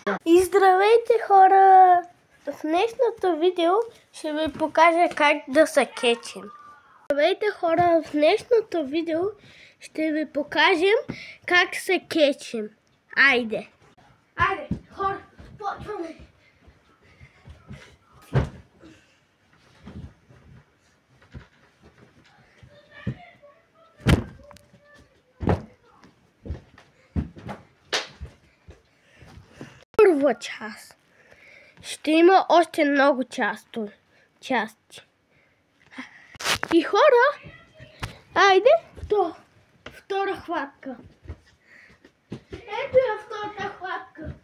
И здравейте, хора! В днешното видео ще ви покажа как да се кетчим. Здравейте, хора! В днешното видео ще ви покажем как се кетчим. Айде! Айде, хора! Почваме! Първа част. Ще има още много части. И хора, айде, втора хватка. Ето е втората хватка.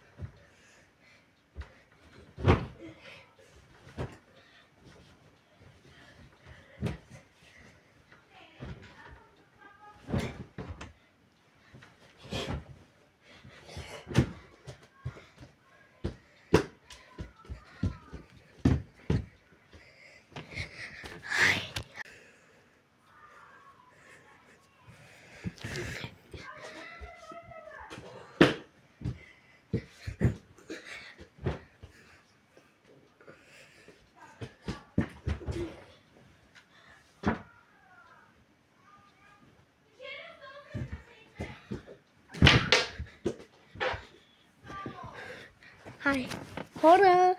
Хай, хора!